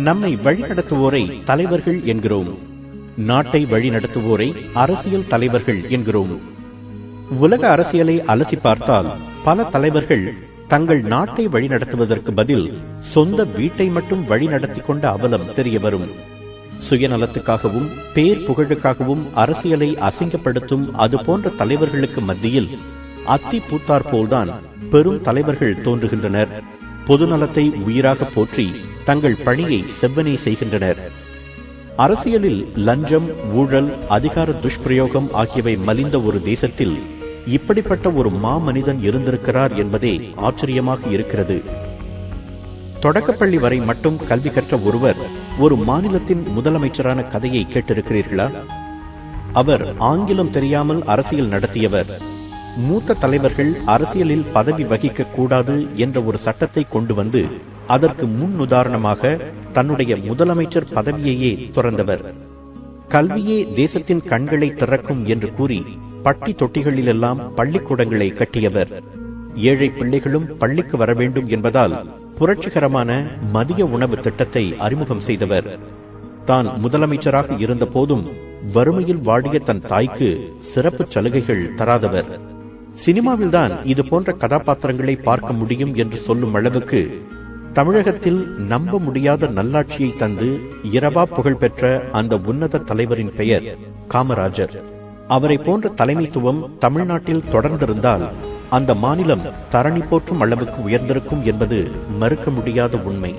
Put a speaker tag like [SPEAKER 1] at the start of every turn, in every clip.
[SPEAKER 1] நம்மை வழிநடத்துவோரை தலைவர்கள் என்கிறோம். நாட்டை வழிநடத்துவோரை அரசியல் தலைவர்கள் என்கிறோம். உலக அரசியலை அலசி பார்த்தால் பல தலைவர்கள் தங்கள் நாட்டை வழிநடத்துவதற்கு பதில் சொந்த வீட்டை மட்டும் வழிநடத்தி கொண்ட அவலம் தெரிய வரும். சுயநலத்துக்காகவும் பேர் புகழுக்காகவும் அரசியலை அசிங்கப்படுத்தும் அது போன்ற தலைவர்களுக்கு மத்தியில் அத்தி பூத்தார் போல்தான் பெரும் தலைவர்கள் தோன்றுகின்றனர். பொதுநலத்தை உயிராக போற்றி தங்கள் பணியை செவ்வனே செய்கின்றனர். அரசியலில் லஞ்சம், ஊழல், அதிகார துஷ்பிரயோகம் ஆகியவை மலிந்த ஒரு தேசத்தில் இப்படிப்பட்ட ஒரு மாமனிதன் இருந்திருக்கிறார் என்பதே ஆச்சரியமாக இருக்கிறது. தொடக்கப்பள்ளி வரை மட்டும் கல்வி கற்ற ஒருவர் ஒரு மாநிலத்தின் முதலமைச்சரான கதையை கேட்டிருக்கிறீர்களா? அவர் ஆங்கிலம் தெரியாமல் அரசியல் நடத்தியவர். மூத்த தலைவர்கள் அரசியலில் பதவி வகிக்க கூடாது என்ற ஒரு சட்டத்தை கொண்டு வந்து அதற்கு முன் உதாரணமாக தன்னுடைய முதலமைச்சர் பதவியையே துறந்தவர். கல்வியே தேசத்தின் கண்களை திறக்கும் என்று கூறி பட்டி தொட்டிகளிலெல்லாம் பள்ளிக்கூடங்களை கட்டியவர். ஏழை பிள்ளைகளும் பள்ளிக்கு வர வேண்டும் என்பதால் புரட்சிகரமான மதிய உணவு திட்டத்தை அறிமுகம் செய்தவர். தான் முதலமைச்சராக இருந்த போதும் வறுமையில் வாடிய தன் தாய்க்கு சிறப்பு சலுகைகள் தராதவர். சினிமாவில்தான் இது போன்ற கதாபாத்திரங்களை பார்க்க முடியும் என்று சொல்லும் அளவுக்கு தமிழகத்தில் நம்ப முடியாத நல்லாட்சியை தந்து இரவா புகழ் பெற்ற அந்த உன்னத தலைவரின் பெயர் காமராஜர். அவரை போன்ற தலைமைத்துவம் தமிழ்நாட்டில் தொடர்ந்திருந்தால் அந்த மாநிலம் தரணி போற்றும் அளவுக்கு உயர்ந்திருக்கும் என்பது மறுக்க முடியாத உண்மை.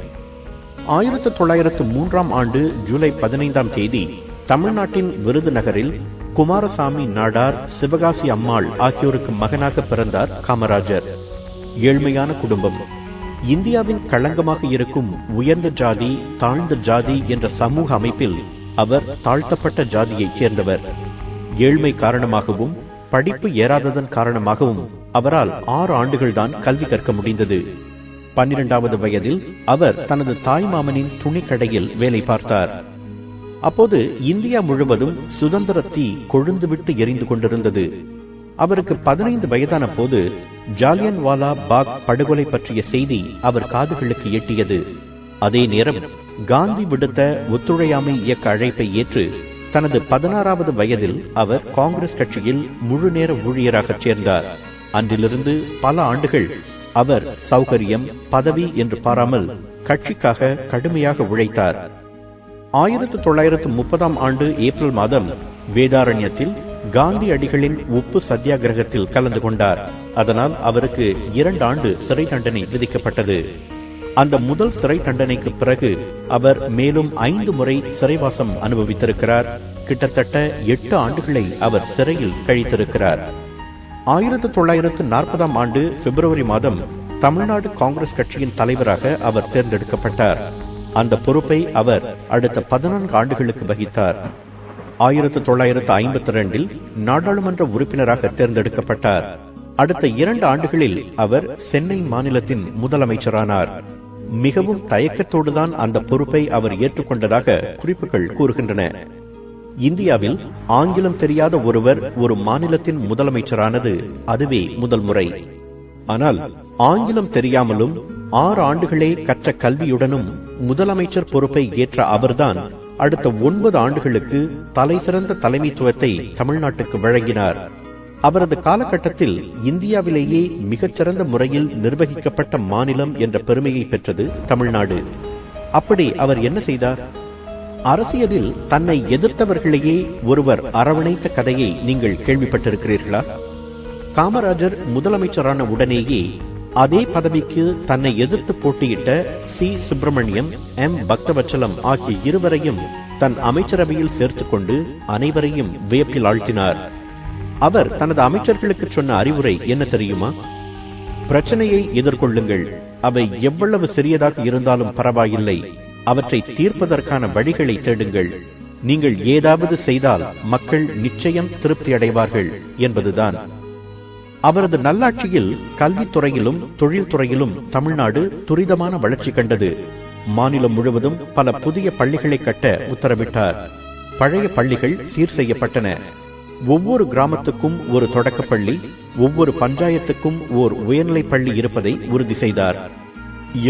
[SPEAKER 1] 1903 ஜூலை 15 தமிழ்நாட்டின் விருதுநகரில் குமாரசாமி நாடார், சிவகாசி அம்மாள் ஆகியோருக்கு மகனாக பிறந்தார் காமராஜர். ஏழ்மையான குடும்பம். இந்தியாவின் களங்கமாக இருக்கும் உயர்ந்த ஜாதி, தாழ்ந்த ஜாதி என்ற சமூக அமைப்பில் அவர் தாழ்த்தப்பட்ட ஜாதியைச் சேர்ந்தவர். ஏழ்மை காரணமாகவும் படிப்பு ஏறாததன் காரணமாகவும் அவரால் 6 ஆண்டுகள்தான் கல்வி கற்க முடிந்தது. 12வது வயதில் அவர் தனது தாய் மாமனின் துணிக்கடையில் வேலை பார்த்தார். அப்போது இந்தியா முழுவதும் சுதந்திர தீ கொழுந்துவிட்டு எரிந்து கொண்டிருந்தது. அவருக்கு 15 வயதான போது ஜாலியன்வாலா பாக் படுகொலை பற்றிய செய்தி அவர் காதுகளுக்கு எட்டியது. அதே நேரம் காந்தி விடுத்த ஒத்துழையாமை இயக்க அழைப்பை ஏற்று தனது 16வது வயதில் அவர் காங்கிரஸ் கட்சியில் முழு நேர ஊழியராக சேர்ந்தார். அன்றிலிருந்து பல ஆண்டுகள் அவர் சௌகரியம், பதவி என்று பாராமல் கட்சிக்காக கடுமையாக உழைத்தார். 1930 ஏப்ரல் மாதம் வேதாரண்யத்தில் காந்தி அடிகளின் உப்பு சத்தியாகிரகத்தில் கலந்து கொண்டார். அதனால் அவருக்கு 2 ஆண்டு சிறை தண்டனை விதிக்கப்பட்டது. அந்த முதல் சிறை தண்டனைக்கு பிறகு அவர் மேலும் 5 முறை சிறைவாசம் அனுபவித்திருக்கிறார். கிட்டத்தட்ட 8 ஆண்டுகளை அவர் சிறையில் கழித்திருக்கிறார். 1940 பிப்ரவரி மாதம் தமிழ்நாடு காங்கிரஸ் கட்சியின் தலைவராக அவர் தேர்ந்தெடுக்கப்பட்டார். அந்த பொறுப்பை அவர் அடுத்த 14 ஆண்டுகளுக்கு வகித்தார். 1952 நாடாளுமன்ற உறுப்பினராக தேர்ந்தெடுக்கப்பட்டார். அடுத்த 2 ஆண்டுகளில் அவர் சென்னை மாநிலத்தின் முதலமைச்சரானார். மிகவும் தயக்கத்தோடுதான் அந்த பொறுப்பை அவர் ஏற்றுக்கொண்டதாக குறிப்புகள் கூறுகின்றன. இந்தியாவில் ஆங்கிலம் தெரியாத ஒருவர் ஒரு மாநிலத்தின் முதலமைச்சரானது அதுவே முதல் முறை. ஆனால் ஆங்கிலம் தெரியாமலும் 6 ஆண்டுகளே கற்ற கல்வியுடனும் முதலமைச்சர் பொறுப்பை ஏற்ற அவர்தான் அடுத்த 9 ஆண்டுகளுக்கு தலை சிறந்த தலைமைத்துவத்தை தமிழ்நாட்டுக்கு வழங்கினார். அவரது காலகட்டத்தில் இந்தியாவிலேயே மிகச்சிறந்த முறையில் நிர்வகிக்கப்பட்ட மாநிலம் என்ற பெருமையை பெற்றது தமிழ்நாடு. அப்படி அவர் என்ன செய்தார்? அரசியலில் தன்னை எதிர்த்தவர்களையே ஒருவர் அரவணைத்த கதையை நீங்கள் கேள்விப்பட்டிருக்கிறீர்களா? காமராஜர் முதலமைச்சரான உடனேயே அதே பதவிக்கு தன்னை எதிர்த்து போட்டியிட்ட சி. சுப்பிரமணியம், எம். பக்தவச்சலம் ஆகிய இருவரையும் தன் அமைச்சரவையில் சேர்த்துக் கொண்டு அனைவரையும் வியப்பில் ஆழ்த்தினார். அவர் தனது அமைச்சர்களுக்கு சொன்ன அறிவுரை என்ன தெரியுமா? பிரச்சனையை எதிர்கொள்ளுங்கள். அவை எவ்வளவு சிறியதாக இருந்தாலும் பரவாயில்லை. அவற்றை தீர்ப்பதற்கான வழிகளை தேடுங்கள். நீங்கள் ஏதாவது செய்தால் மக்கள் நிச்சயம் திருப்தி அடைவார்கள் என்பதுதான். அவரது நல்லாட்சியில் கல்வித்துறையிலும் தொழில்துறையிலும் தமிழ்நாடு துரிதமான வளர்ச்சி கண்டது. மாநிலம் முழுவதும் பல புதிய பள்ளிகளை கட்ட உத்தரவிட்டார். பழைய பள்ளிகள் சீர் செய்யப்பட்டன. ஒவ்வொரு கிராமத்துக்கும் ஒரு தொடக்கப்பள்ளி, ஒவ்வொரு பஞ்சாயத்துக்கும் ஓர் உயர்நிலைப் பள்ளி இருப்பதை உறுதி செய்தார்.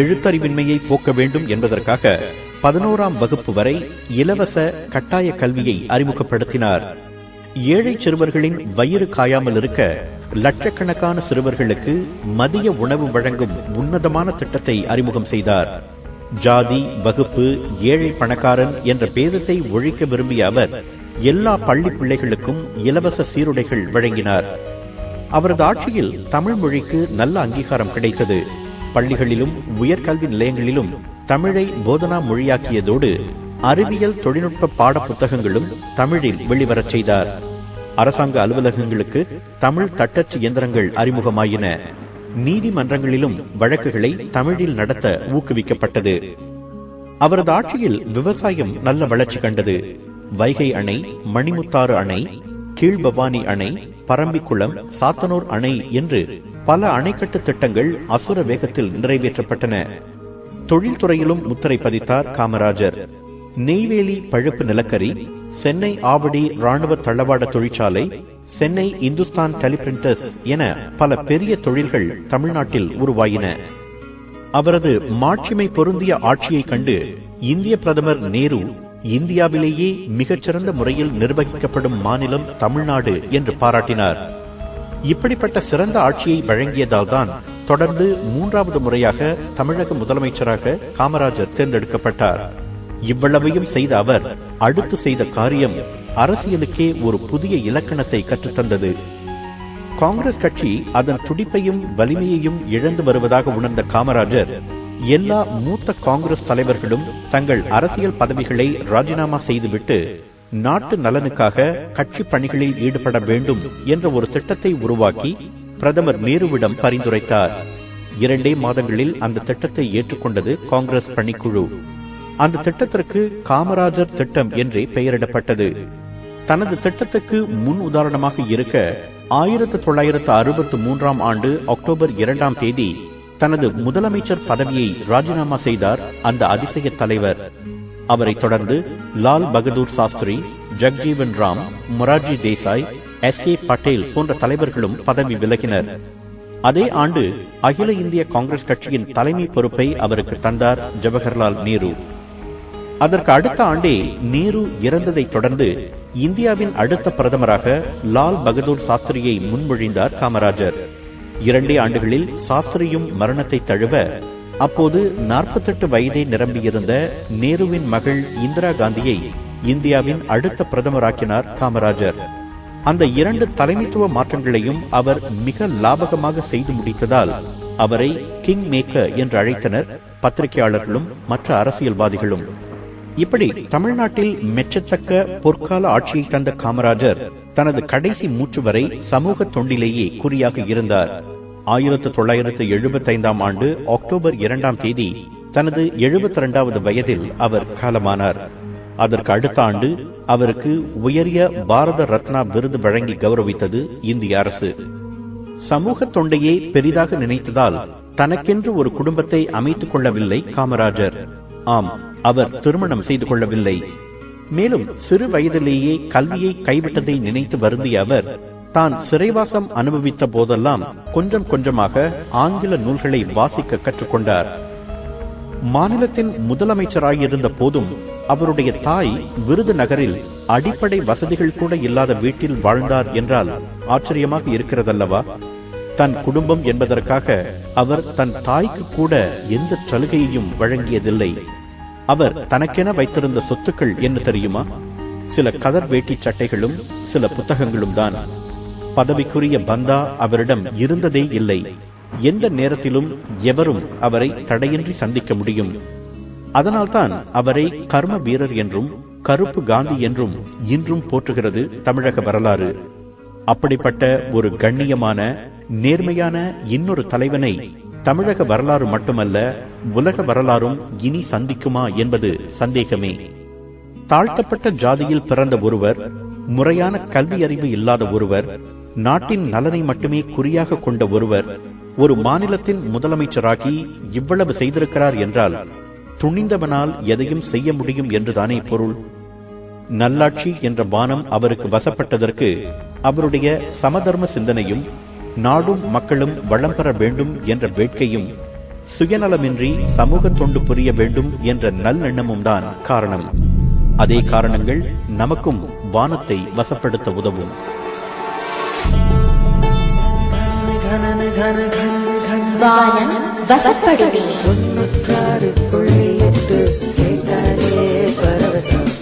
[SPEAKER 1] எழுத்தறிவின்மையை போக்க வேண்டும் என்பதற்காக 11ஆம் வகுப்பு வரை இலவச கட்டாய கல்வியை அறிமுகப்படுத்தினார். ஏழை சிறுவர்களின் வயிறு காயாமல் இருக்க லட்சக்கணக்கான சிறுவர்களுக்கு மதிய உணவு வழங்கும் உன்னதமான திட்டத்தை அறிமுகம் செய்தார். ஜாதி, வகுப்பு, ஏழை பணக்காரன் என்ற பேதத்தை ஒழிக்க விரும்பிய அவர் எல்லா பள்ளி பிள்ளைகளுக்கும் இலவச சீருடைகள் வழங்கினார். அவரது ஆட்சியில் தமிழ் மொழிக்கு நல்ல அங்கீகாரம் கிடைத்தது. பள்ளிகளிலும் உயர்கல்வி நிலையங்களிலும் தமிழை போதனா மொழியாக்கியதோடு அறிவியல் தொழில்நுட்ப பாட புத்தகங்களும் தமிழில் வெளிவரச் செய்தார். அரசாங்க அலுவலகங்களுக்கு தமிழ் தட்டச்சு இயந்திரங்கள் அறிமுகமாயின. நீதிமன்றங்களிலும் வழக்குகளை தமிழில் நடத்த ஊக்குவிக்கப்பட்டது. அவரது ஆட்சியில் விவசாயம் நல்ல வளர்ச்சி கண்டது. வைகை அணை, மணிமுத்தாறு அணை, கீழ்பவானி அணை, பரம்பிக்குளம், சாத்தனூர் அணை என்று பல அணைக்கட்டு திட்டங்கள் அசுர வேகத்தில் நிறைவேற்றப்பட்டன. தொழில்துறையிலும் முத்திரை பதித்தார் காமராஜர். நெய்வேலி பழுப்பு நிலக்கரி, சென்னை ஆவடி ராணுவ தளவாட தொழிற்சாலை, சென்னை இந்துஸ்தான் டெலிபிரிண்டர்ஸ் என பல பெரிய தொழில்கள் தமிழ்நாட்டில் உருவாயின. அவரது மாட்சிமை பொருந்திய ஆட்சியை கண்டு இந்திய பிரதமர் நேரு இந்தியாவிலேயே மிகச்சிறந்த முறையில் நிர்வகிக்கப்படும் மாநிலம் தமிழ்நாடு என்று பாராட்டினார். இப்படிப்பட்ட சிறந்த ஆட்சியை வழங்கியதால் தான் தொடர்ந்து 3வது முறையாக தமிழக முதலமைச்சராக காமராஜர் தேர்ந்தெடுக்கப்பட்டார். இவ்வளவையும் செய்த அவர் அடுத்து செய்த காரியம் அரசியலுக்கே ஒரு புதிய இலக்கணத்தை கற்றுத்தந்தது. காங்கிரஸ் கட்சி அதன் துடிப்பையும் வலிமையையும் இழந்து வருவதாக உணர்ந்த காமராஜர் எல்லா மூத்த காங்கிரஸ் தலைவர்களும் தங்கள் அரசியல் பதவிகளை ராஜினாமா செய்துவிட்டு நாட்டு நலனுக்காக கட்சி பணிகளில் ஈடுபட வேண்டும் என்ற ஒரு திட்டத்தை உருவாக்கி பிரதமர் நேருவிடம் பரிந்துரைத்தார். 2 மாதங்களில் அந்த திட்டத்தை ஏற்றுக்கொண்டது காங்கிரஸ் பணிக்குழு. அந்த திட்டத்திற்கு காமராஜர் திட்டம் என்றே பெயரிடப்பட்டது. தனது திட்டத்துக்கு முன் உதாரணமாக இருக்க 1963ஆம் ஆண்டு அக்டோபர் 2ஆம் தேதி தனது முதலமைச்சர் பதவியை ராஜினாமா செய்தார் அந்த அதிசய தலைவர். அவரை தொடர்ந்து லால் பகதூர் சாஸ்திரி, ஜக்ஜீவன் ராம், மொரார்ஜி தேசாய், எஸ்.கே. பட்டேல் போன்ற தலைவர்களும் பதவி விலகினர். அதே ஆண்டு அகில இந்திய காங்கிரஸ் கட்சியின் தலைமை பொறுப்பை அவருக்கு தந்தார் ஜவஹர்லால் நேரு. அதற்கு அடுத்த ஆண்டே நேரு இறந்ததை தொடர்ந்து இந்தியாவின் அடுத்த பிரதமராக லால் பகதூர் சாஸ்திரியை முன்மொழிந்தார் காமராஜர். 2 ஆண்டுகளில் சாஸ்திரியும் மரணத்தை தழுவ அப்போது 48 வயதே நிரம்பியிருந்த நேருவின் மகள் இந்திரா காந்தியை இந்தியாவின் அடுத்த பிரதமராக்கினார் காமராஜர். அந்த 2 தலைமைத்துவ மாற்றங்களையும் அவர் மிக லாபகமாக செய்து முடித்ததால் அவரை கிங் மேக்கர் என்று அழைத்தனர் பத்திரிகையாளர்களும் மற்ற அரசியல்வாதிகளும். இப்படி தமிழ்நாட்டில் மெச்சத்தக்க பொற்கால ஆட்சியை தந்த காமராஜர் தனது கடைசி மூச்சு வரை சமூக தொண்டிலேயே குறியாக இருந்தார். 1975ஆம் ஆண்டு அக்டோபர் 2ஆம் தேதி தனது 72வது வயதில் அவர் காலமானார். அதற்கு அடுத்த ஆண்டு அவருக்கு உயரிய பாரத ரத்னா விருது வழங்கி கௌரவித்தது இந்திய அரசு. சமூக தொண்டையே பெரிதாக நினைத்ததால் தனக்கென்று ஒரு குடும்பத்தை அமைத்துக் கொள்ளவில்லை காமராஜர். ஆம், அவர் திருமணம் செய்து கொள்ளவில்லை. மேலும் சிறு வயதிலேயே கல்வியை கைவிட்டதை நினைத்து வருந்திய அவர் தான் சிறைவாசம் அனுபவித்த போதெல்லாம் கொஞ்சம் கொஞ்சமாக ஆங்கில நூல்களை வாசிக்க கற்றுக்கொண்டார். மாநிலத்தின் முதலமைச்சராயிருந்த போதும் அவருடைய தாய் விருதுநகரில் அடிப்படை வசதிகள் கூட இல்லாத வீட்டில் வாழ்ந்தார் என்றால் ஆச்சரியமாக இருக்கிறதல்லவா? தன் குடும்பம் என்பதற்காக அவர் தன் தாய்க்கு கூட எந்த சலுகையையும் வழங்கியதில்லை. அவர் தனக்கென வைத்திருந்த சொத்துக்கள் என்ன தெரியுமா? சில கதர் வேட்டி சட்டைகளும் சில புத்தகங்களும் தான். பதவிக்குரிய பந்தா அவரிடம் இருந்ததே இல்லை. எந்த நேரத்திலும் எவரும் அவரை தடையின்றி சந்திக்க முடியும். அதனால்தான் அவரை கர்ம வீரர் என்றும் கருப்பு காந்தி என்றும் இன்றும் போற்றுகிறது தமிழக வரலாறு. அப்படிப்பட்ட ஒரு கண்ணியமான நேர்மையான இன்னொரு தலைவனை தமிழக வரலாறு மட்டுமல்ல உலக வரலாறும் இனி சந்திக்குமா என்பது சந்தேகமே. தாழ்த்தப்பட்ட ஜாதியில் பிறந்த ஒருவர், முறையான கல்வி அறிவு இல்லாத ஒருவர், நாட்டின் நலனை மட்டுமே குறியாக கொண்ட ஒருவர் ஒரு மாநிலத்தின் முதலமைச்சராகி இவ்வளவு செய்திருக்கிறார் என்றால் துணிந்தவனால் எதையும் செய்ய முடியும் என்றுதானே பொருள். நல்லாட்சி என்ற வானம் அவருக்கு வசப்பட்டதற்கு அவருடைய சமதர்ம சிந்தனையும், நாடும் மக்களும் வளம் பெற வேண்டும் என்ற வேட்கையும், சுயநலமின்றி சமூக தொண்டு புரிய வேண்டும் என்ற நல்லெண்ணமும் தான் காரணம். அதே காரணங்கள் நமக்கும் வானத்தை வசப்படுத்த உதவும்.
[SPEAKER 2] வானம் வசப்படுவே.
[SPEAKER 3] 96.8 கேட்டாலே பரவசம்.